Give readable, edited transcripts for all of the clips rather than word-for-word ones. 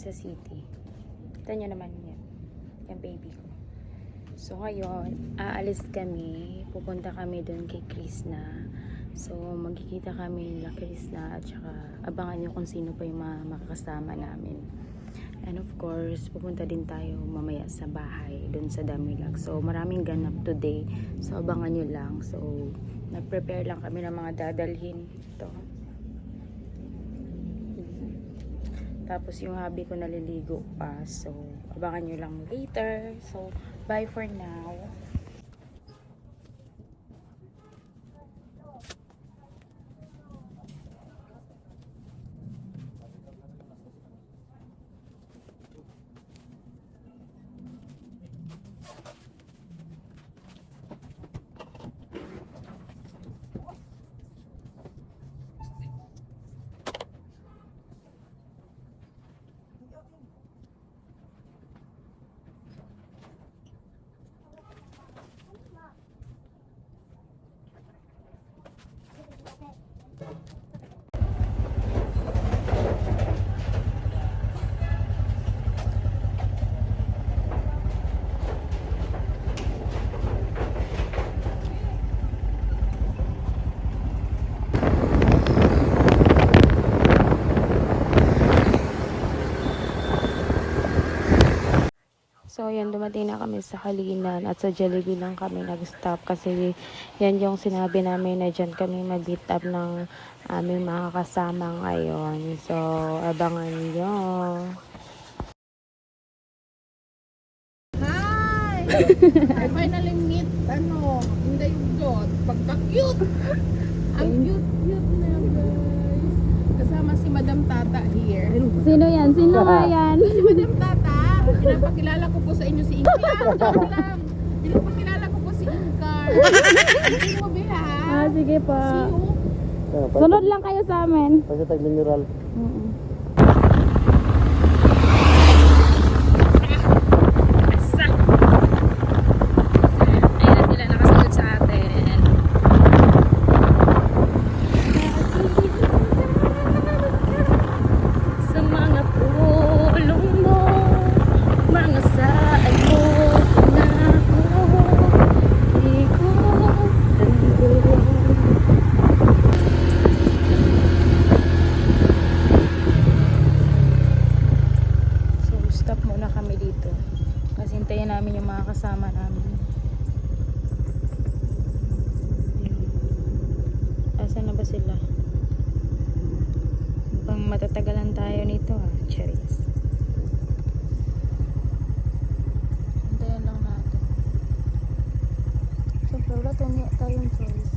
sa city. Kita nyo naman yan. Yung baby ko. So ngayon, aalis kami. Pupunta kami doon kay Krishna. So magkikita kami nila Krishna at saka abangan nyo kung sino pa yung makakasama namin. And of course, pupunta din tayo mamaya sa bahay doon sa Damilag. So maraming ganap today. So abangan nyo lang. So nag-prepare lang kami ng mga dadalhin. Ito. Tapos yung hubby ko naliligo pa. So abangan nyo lang later. So bye for now. So, yan, dumating na kami sa Halinan at sa Jollibee lang kami nag-stop kasi yan yung sinabi namin na dyan kami mag-meet up ng aming mga kasama ngayon. So, abangan nyo. Hi! I finally meet, Inday Ugdot. Pagka-cute! Ang cute na guys. Kasama si Madam Tata here. Sino yan? Sino nga yan? Si Madam Tata, pinapakilala ko po sa inyo si Inkar. Joke lang. Pinapakilala ko po si Inkar. Hindi mo bila ha? Sige po. See you. Sunod lang kayo sa amin. Kasi tag-mineral. Ayun na sila nakasagot sa atin. Sa mga pulong mo, mga saan mo na ako, di ko tandaan. So, stop muna kami dito. Kasi hintayin namin yung mga kasama namin. Asan na ba sila? Pang matatagalan tayo nito ah. Cherries. Hintayin lang natin. Siyempre wala tayong choice.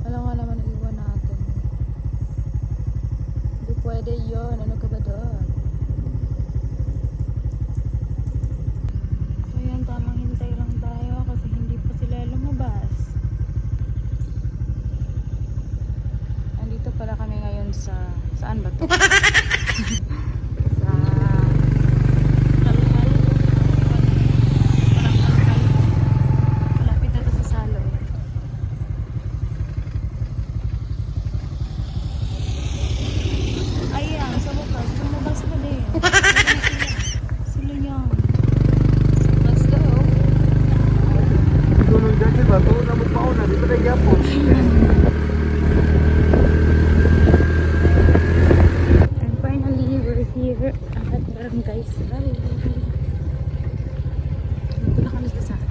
Alam nga naman iwan natin. Hindi pwede yun. Ano ka ba doon? So yan, tamang hintay lang tayo kasi hindi pa sila lumabas. Andito pala kami ngayon sa... Saan ba to? Sa... Kalkal. Parang Kalkal. Malapit na to sa Saloy. Ayan, sa wakas. Lumabas na din. Sila yan. Let's go. Tulong dyan sila. Tulong na magpauna. Dito na yapon. And finally, we're here at Barangay Saloy. Dito na kami sa sala.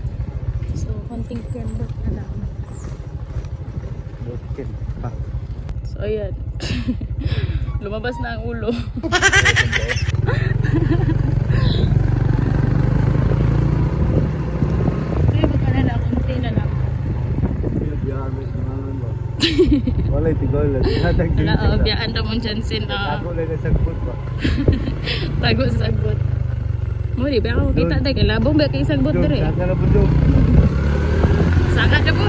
So, konting kembot na lang. Okay. Pa. So, ayan. Lumabas na ang ulo. Kaya baka na lang, unti na lang. Wala tigol. Wala, biyaan na mong chansin na Ako lang nasagbot ba? tago sagot. Mo, di ba ako kita tayo? Labong ba kayo sagot Dog, dere? saka na bundok. Sakat na po.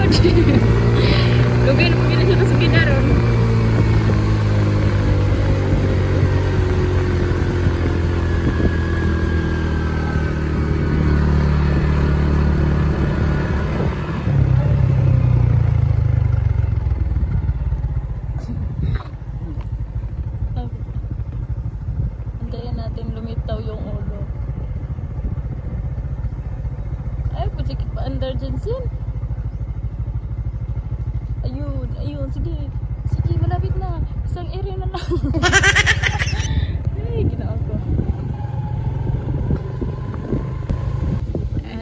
Lugay na po gina siya kasi kinaron. Ayun, ayun, sige. Sige, malapit na. Isang area na lang. Ay, ginawa ko.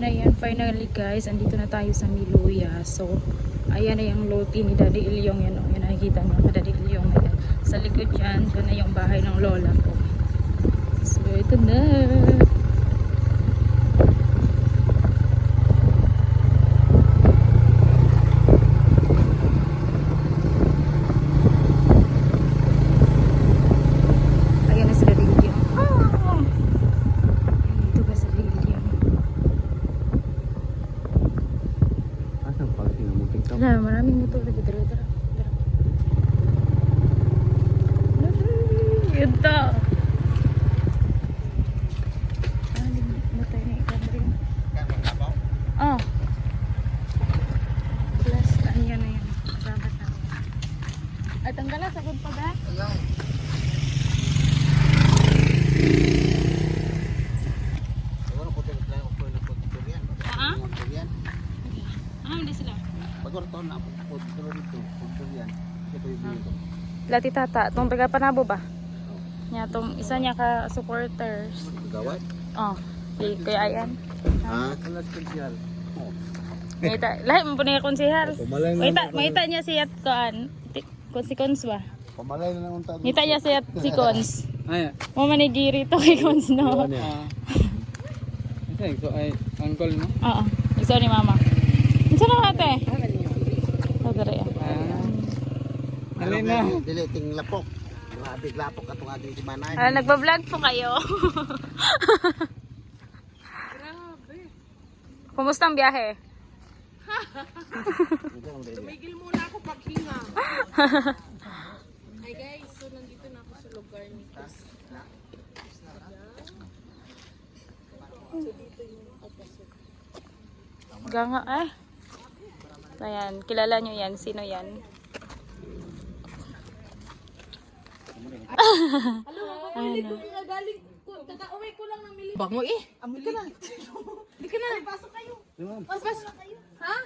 Ayan, finally guys, andito na tayo sa Miluya. So, ayan na yung loti ni Daddy Ilyong. Yan, yan nakikita niyo ka Daddy Ilyong. Ayan. Sa likod yan, doon na yung bahay ng lola ko. So, ito na. Ayan na si Daddy Ilyong. Oh! Ito ba si Daddy Ilyong? Asang parking ang muting ka? Wala, maraming motor lagi. Dara, dara, dara. Yun to. Motor na ikan rin. Oh. Plus, ayan na yun. Kasama namin. Ay, tanggal na. Sagod pa ba? Ah? Ah, hindi sila. Lati tata, itong taga Panabo ba? Nya tong isa niya ka supporters. Gawat? Oh, kaya ayan. Ha? Alas special. Maita, lahi mo po niya konsehal. Pamalay na Maita niya siya koan. Si Cons ba? Pamalay na lang ang tabi. Maita niya siya si Cons. Ay, Mo manigiri to kay Cons no. so ay uncle mo? Oo. Isa ni mama. Unsa na ate? Oh, dere. Alin na. Dili ting lapok. Grabe lapok atong ading si Manay. Ah, nagba-vlog po kayo. Grabe. Kumusta ang biyahe? Tumigil muna ako paghinga. Hi guys, so nandito na ako sa lugar ni Chris. Ganga eh. Ayan, kilala nyo yan. Sino yan? Ano? Bango eh. Amoy ka na. Hindi ka na. Pasok kayo. Pasok kayo. Ha?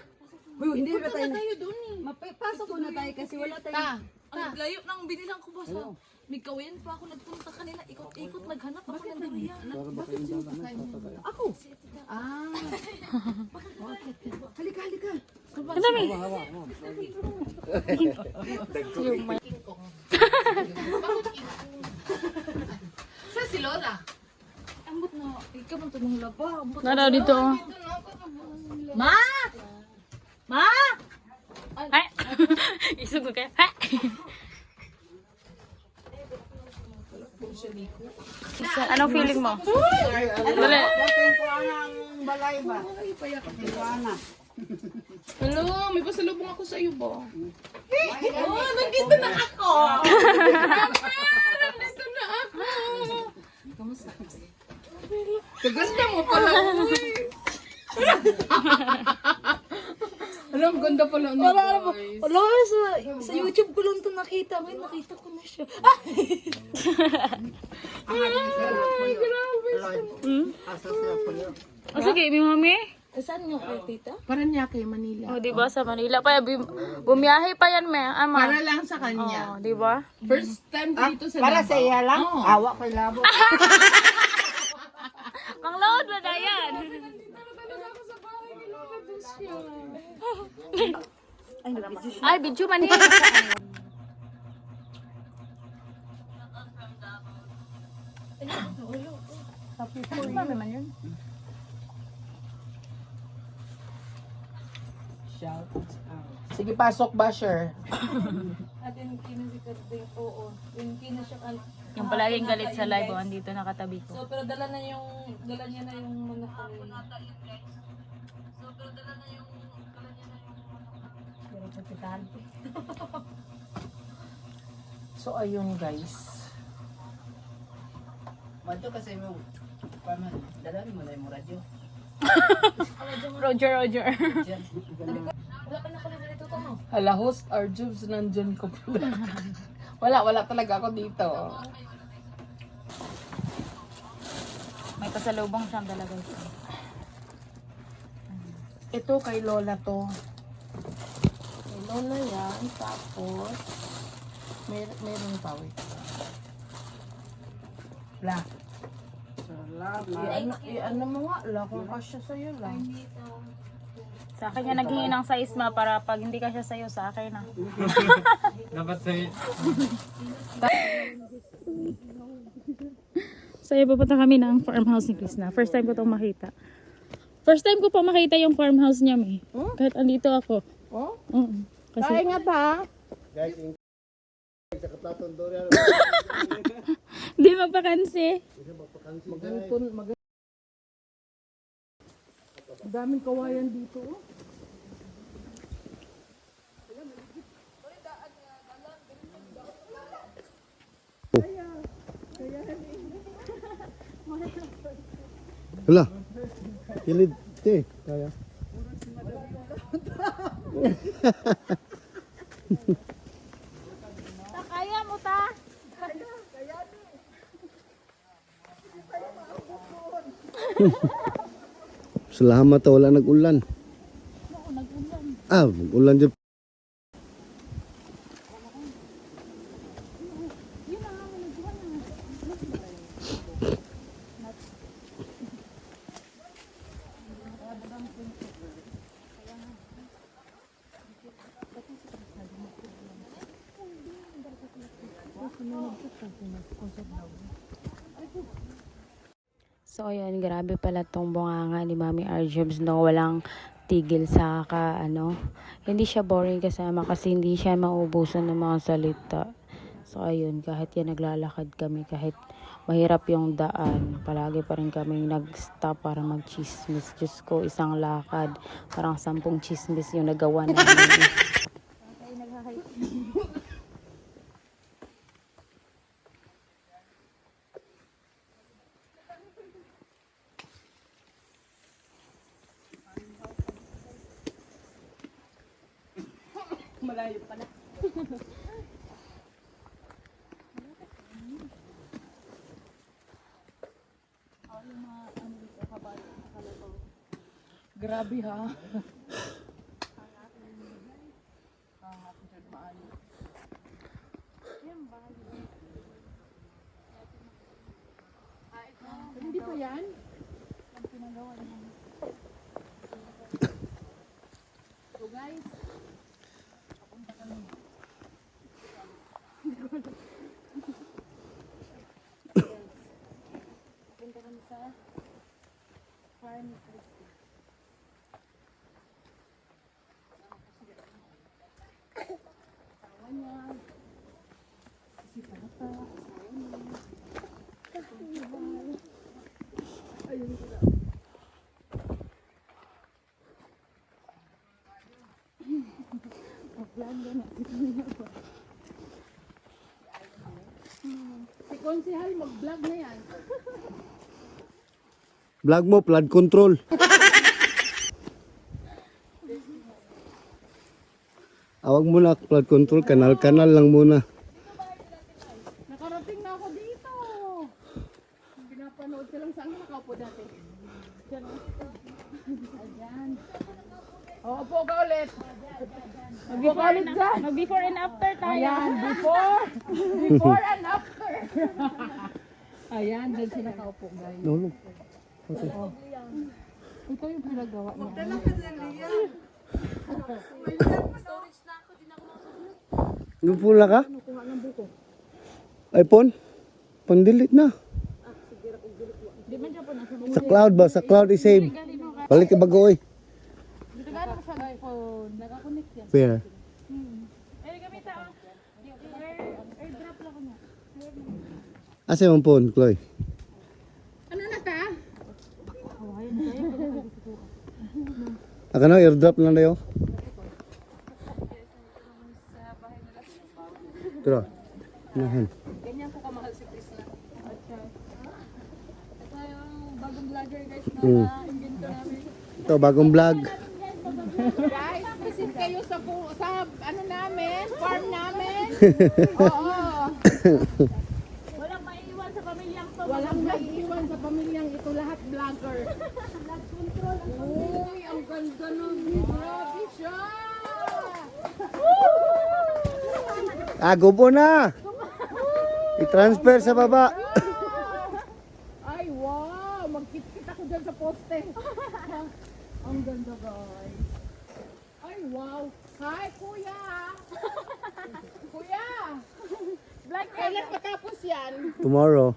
Hindi ba tayo? Tayo doon eh. Pasok muna tayo kasi wala tayong... Ang layo ng binilang ko ba sa... May kawayan pa ako nagpunta kanina. Ikot-ikot naghanap ako ng durian. Ako? Ah. Halika, halika. Ang dami. Sa si Lola. Ambot na. Ikaw bang tunong laba? Ambot Naraw dito. Ma! Ma! Ay! Isugo ka. Ha! Anong feeling mo? Wala. balay ba? Hello, may pasalubong ako sa iyo ba? Oh, nandito na ako! Nandito na ako! Kamusta? Kaganda mo pala, uy! Alam, ganda pala ano, guys. Wala, sa YouTube ko lang ito nakita. May nakita ko na siya. O sige, mi mami. Saan nga kayo, tita? Paranaque, Manila. O, di ba sa Manila pa bumiyahe pa yan, me. Ama. Para lang sa kanya. Oh, di ba? First time ko dito sa Para Davao. sa iya lang? Oo. Awa kay labo. Mangload ba na yan? Ay, video man yan. Ano naman yun? Sige, pasok, Basher. Yung palaging galit sa live, oh, andito nakatabi ko. Pero dala niya na yung mga So, ayun, guys. Mato kasi mo, dala mo na yung radyo. Roger. Hala, host our jobs, nandyan ko pala. wala talaga ako dito. May pasalubong siyang dala guys. Ito kay Lola to. Kay Tatlo na yan. Tapos, meron pa. Wait. Black. Ano mo nga, la, kung kasya sa'yo lang. Sa akin yan naghihingi ng size ma para pag hindi ka siya sa'yo, sa akin na. Dapat sa'yo. So yun, pupunta kami ng farmhouse ni Chris na. First time ko itong makita. First time ko pa makita yung farmhouse niya, may. Kahit andito ako. Oh? Oo. Kasi, Kaingat ha. Guys, sa kaplaton doon yan. di magpakansi. Daming kawayan dito. Oh. Hala. Kilid. Kaya. Kaya mo ta? Salamat wala nag-ulan. Ah, nag-ulan dyan. So ayun, grabe pala tong bunganga ni Mami Arjobs no, walang tigil sa hindi siya boring kasama kasi hindi siya maubusan ng mga salita. So ayun, kahit yan naglalakad kami, kahit mahirap yung daan, palagi pa rin kami nag-stop para mag-chismis. Diyos ko, isang lakad, parang 10 chismis yung nagawa namin. Malayo pala. Grabe ha. Hindi pa yan? So guys, punta kami sa farm ni Chris. Asawa niya. Si Papa. Asawa niya. Ayun sila. Mag-vlog na si Kuya pa. Si Konsehal, mag-vlog na yan. Vlog mo, flood control. Awag mo na flood control, kanal-kanal lang muna. Nakarating na ako dito. Pinapanood ko lang saan ka nakaupo dati. Diyan. Ayan. Oo, upo ka ulit. Upo ka ulit dyan. Mag-before and after tayo. Ayan, before and after. Ayan, dyan siya nakaupo, guys. No. Ito yung pinagawa niya. Nupula ka? iPhone? Pandilit na. Sa cloud ba? Sa cloud i-save. Balik ka bago oy. Dito gano'n sa iPhone. Nakakonect yan. Fair. Ay, gamita oh. Airdrop lang ko niya. Asa yung phone, Chloe? Ano na ta? Aka na, airdrop lang tayo. Tara. Nahan. Ganyan po kamahal si Chris na. Ito yung bagong vlogger guys na na-invento namin. Ito, bagong vlog. Guys, visit kayo sa ano namin, farm namin. Oo. Walang maiiwan sa pamilyang to. Walang naiiwan sa pamilyang ito, lahat vlogger. Vlog control. Uy, ang ganda nun. Grabe siya. Gubo na. I-transfer sa baba. Ay, wow! Magkit-kit ako dyan sa poste. Ang ganda, guys. Ay, wow! Hi, kuya! Kuya! Black kailan matapos yan? Tomorrow.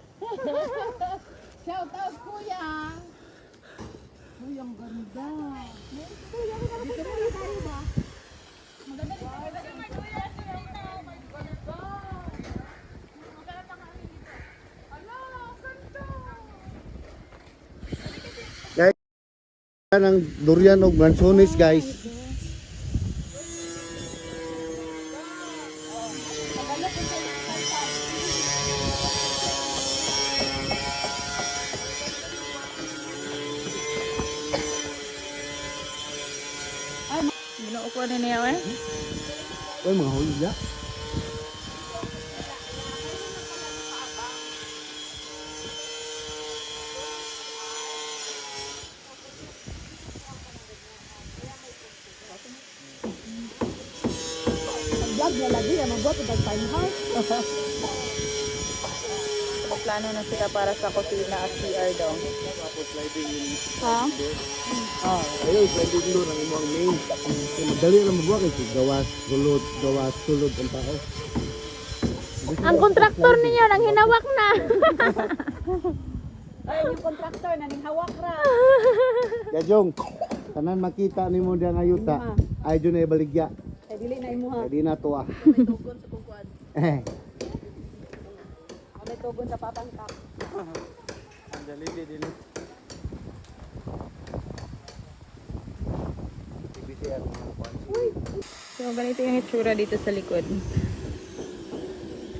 Shout out, kuya! Uy, ang ganda. Kuya, dito muna tayo ba? Maganda rin tayo. Yan ang durian o mansonis guys. Binuupo na niya eh. Uy, mga hulya. Plano na sila para sa kusina at CR daw. Ha? Ayaw, pwede doon ang imong main. Madali lang mabuha kasi gawas, sulod ang tao. Ang kontraktor ninyo nang hinawak na. Gajong, tanan makita ni mo diyang ayuta. Ay, dyan ay baligya. Ay, dili na imo ha. Ay, di na to ah. May tugon sa kukuan. May tugon sa papangkap. Ang dali din. So, ganito yung itsura dito sa likod.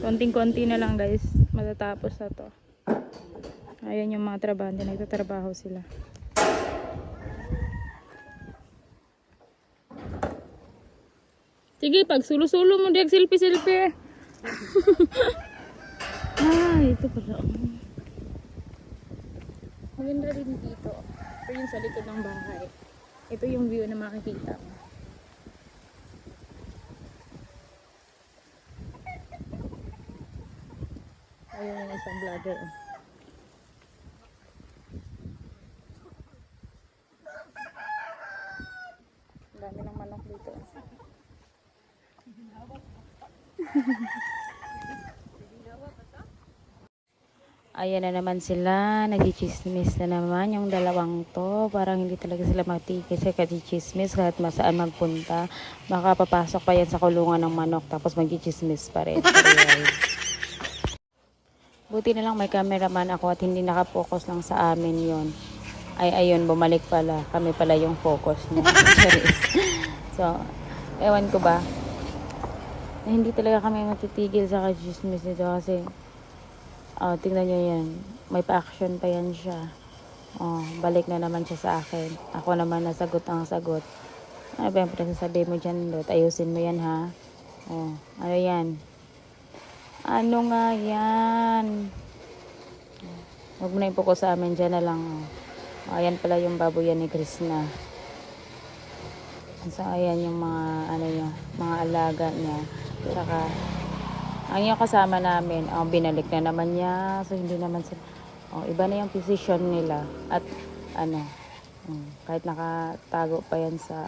Konting-konti na lang guys. Matatapos na to. Ayan yung mga trabahante. Nagtatrabaho sila. Sige, pag sulo-sulo mo diag selfie-selfie. Ito pala. Maganda rin dito. Ito yung sa likod ng bahay. Ito yung view na makikita mo. Ayun yung isang vlogger. Ang dami ng manok dito. Ayan na naman sila, nagchichismis na naman yung dalawang to. Parang hindi talaga sila matigil sa kachichismis kahit masaan magpunta. Baka papasok pa yan sa kulungan ng manok tapos magchichismis pa rin. Buti na lang may cameraman ako at hindi nakapokus lang sa amin yon. Ay ayun, bumalik pala. Kami pala yung focus niya. So, ewan ko ba. Hindi talaga kami matitigil sa kachichismis nito kasi tingnan nyo yan. May pa-action pa yan siya. Balik na naman siya sa akin. Ako naman nasagot ang sagot. Ano ba yung pinasasabi mo dyan, Dot? Ayusin mo yan, ha? Ano yan? Ano nga yan? Huwag mo na ipokus sa amin. Dyan na lang. Ayan pala yung baboy yan ni Krishna. So, ayan yung mga, mga alaga niya. Saka, ang yung kasama namin, binalik na naman niya. So, hindi naman sila, iba na yung position nila. At, kahit nakatago pa yan sa,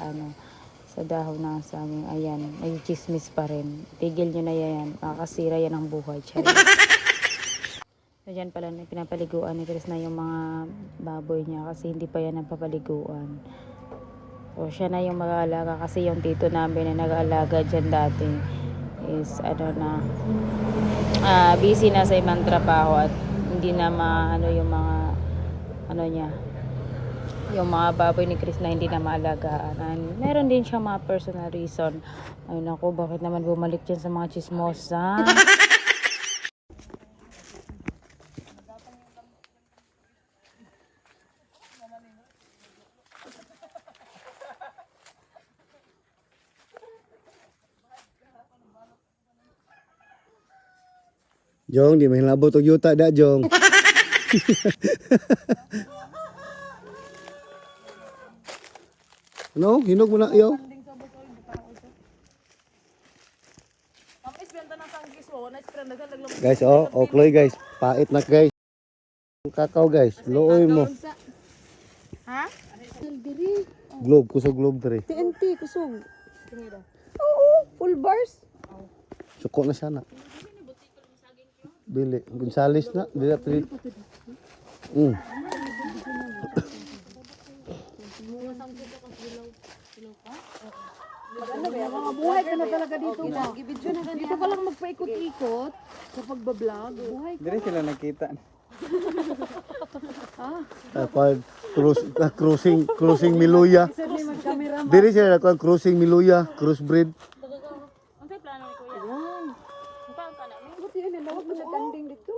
sa dahon ng saging, ayan, nag-chismis pa rin. Tigil nyo na yan. Makakasira yan ang buhay. So, dyan pala, pinapaliguan ni Krishna yung mga baboy niya kasi hindi pa yan nagpapaliguan. So, siya na yung mag-aalaga kasi yung tito namin na nag-aalaga dyan dati is busy na sa ibang trabaho at hindi na yung mga niya yung mga baboy ni Krishna hindi na maalagaan. And meron din siya mga personal reason. Ay naku, bakit naman bumalik dyan sa mga chismosa? Jong, di main labot og yuta dak Jong. Ano? Hinog mo na yo. Guys, oh, Chloe guys. Pait na guys. Kakao guys. Looy mo. Ha? Globe, kusog globe dre. TNT, kusog. Oo, full bars. Suko na siya na. Bili. Gonzales na. Dili pili. Mga buhay ka na talaga dito ba? Dito ka lang magpaikot-ikot sa pagbablog. Buhay ka. Dire sila nakita. Cruising Miluya. Dili sila nakuha cruising Miluya, cruise breed. Unsay plano ni kuya? Mukaon ka na mi? Buti yun, nalawag mo sa tanding dito.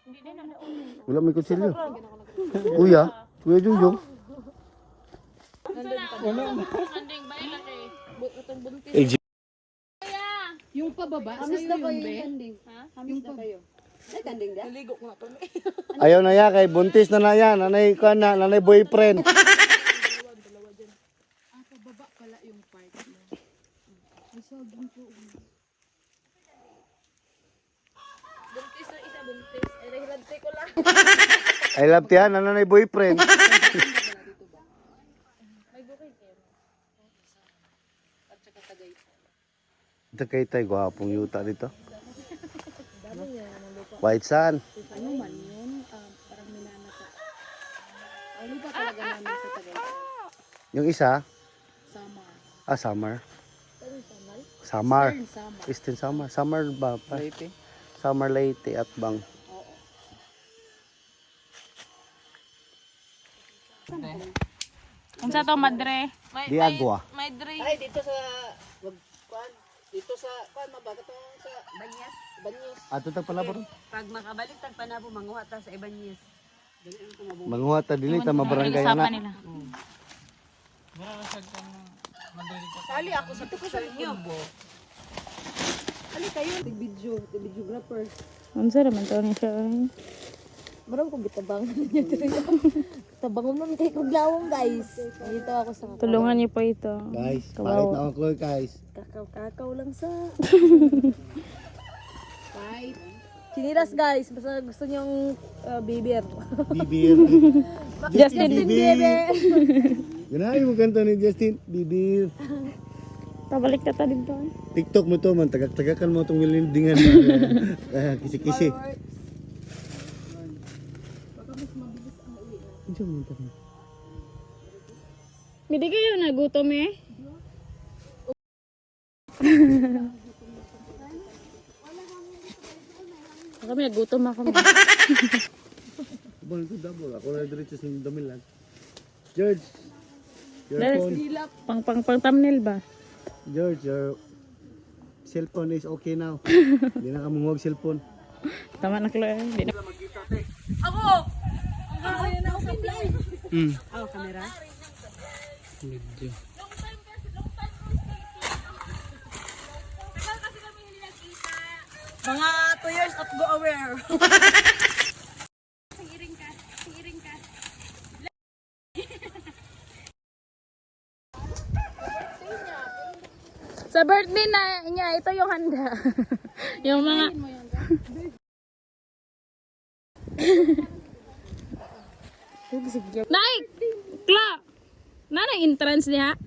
Hindi din na. Wala may kutsilyo. Kuya, Kuya Jungjung. Sanding ba ila kay butong buntis. Eh, Yung pababa, sa'yo yung be. Yung pababa. ayaw na ya kay buntis na yan. Nanay ka na, nanay boyfriend. Pababa pala yung part mo. Buntis na isa buntis. Ay nahilante ko lang. I love tiyan, nanay boyfriend. Tagaytay, gwapong yuta dito. White Sun. Ano man yun, parang minanasa. Ang lupa talaga namin sa Tagaytay. Yung isa, Sama. Summer. Summer. Sama. Eastern Summer. Summer ba? Leyte. Summer Leyte at Bang. Unsa to madre? Di agwa. May dre. Ay, dito sa kuan, dito sa kuan mabaga to sa Banyas. Banyas. Ato tag palabor. Pag makabalik tag panabo manguha ta sa Ibanyes. Manguha ta dili ta mabarangay Sapa na. nila. Sali ako sa tukusan niyo. Ali kayo, video, videographer. Unsa raman to ni siya? Marang ko gitabang niya dito. Tabangon mo kay kuglawong guys. Dito ako sa Tulungan niyo po ito. Guys, Kawawa. pait na ako Chloe guys. kakaw lang sa Fight. Chinilas guys. Basta gusto niyong bibir. Bibir. Justin Bibir. Ganahin mo kanta ni Justin. Bibir. Pabalik ta dito. TikTok mo to man, tagak-tagakan mo itong wilindingan. Kisi-kisi. Hindi kayo nagutom eh. Kami nagutom ako. Double to double. Ako na diretso sa damilan. George. Your phone. Pang thumbnail ba? George, your cellphone is okay now. Hindi na ka mungog cellphone. Tama na Chloe. Hindi na. Mga 2 years at go aware. Sa birthday na niya, ito yung handa. Yung mga... Nay! Kla! Nanay entrance niya?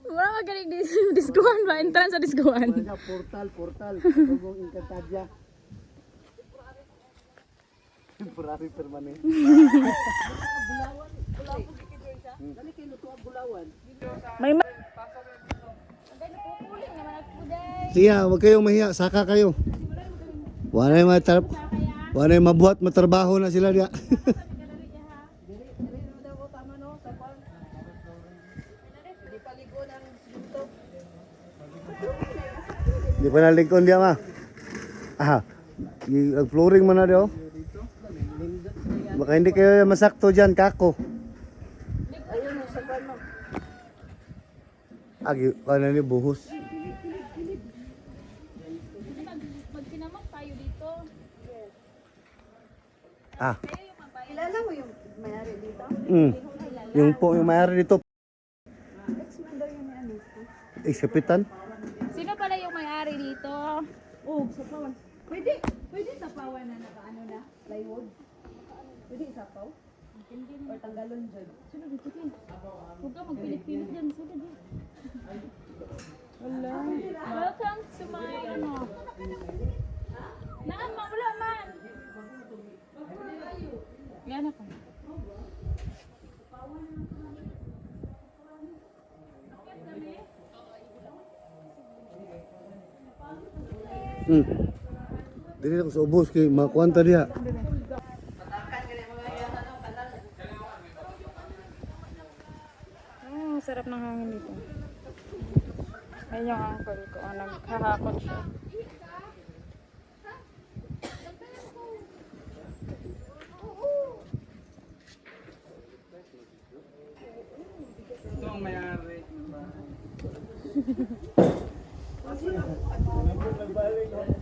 Wala ka galing diskuhan ba? Entrance sa diskuhan. Portal. Tugong Encantadia. Temporary permanent. May Sige, wag kayong mahiya. Saka kayo. Wala yung mabuhat, matrabaho na sila diya. Di pa nalikon diya ma. Flooring mo na diyo. Baka hindi kayo masakto dyan, kako. Agi, ano ni buhos. Pag sinamok tayo dito. Kilala mo yung mayari dito? Yung mayari dito. Ex-kapitan. Sino pala yung may-ari dito? Oh, sapawan. Pwede sapawan na naka-ano na, plywood. Pwede isapaw? Or tanggalon dyan. Sunod dito din. Huwag ka magpilit-pilit dyan. Sunod dito. Wala. Welcome to my ano. Naan, wala man. Yan ako. Dili ako sa ubos kay makuanta diha. Sarap ng hangin dito. Ayun yung uncle ko. Naghahakot siya. Ito ang mayari.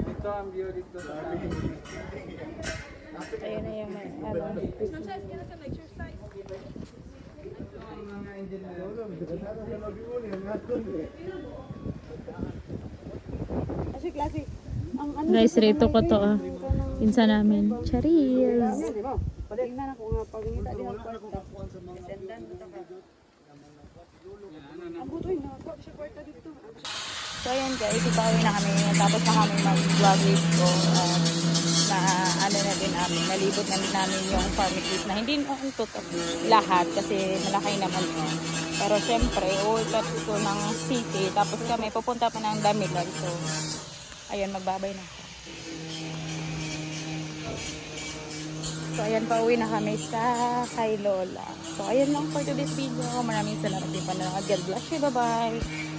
Ito ang view dito sa Ayun na yung may ano. ang mga engineer. Guys, rito ko to ah. Pinsa namin. Charis. So ayan guys, ipauwi na kami. Tapos na kami mag-vlog ko. Na ano na din namin, nalibot na din namin yung farm equip na hindi naman lahat kasi malaki naman yun. Pero syempre, uwi pa ito ng city. Tapos kami pupunta pa ng Damilan. So, ayun, magbabay na ako. So, ayan, pauwi na kami sa kay Lola. So, ayan lang for today's video. Maraming salamat din panonood. God bless you. Bye-bye.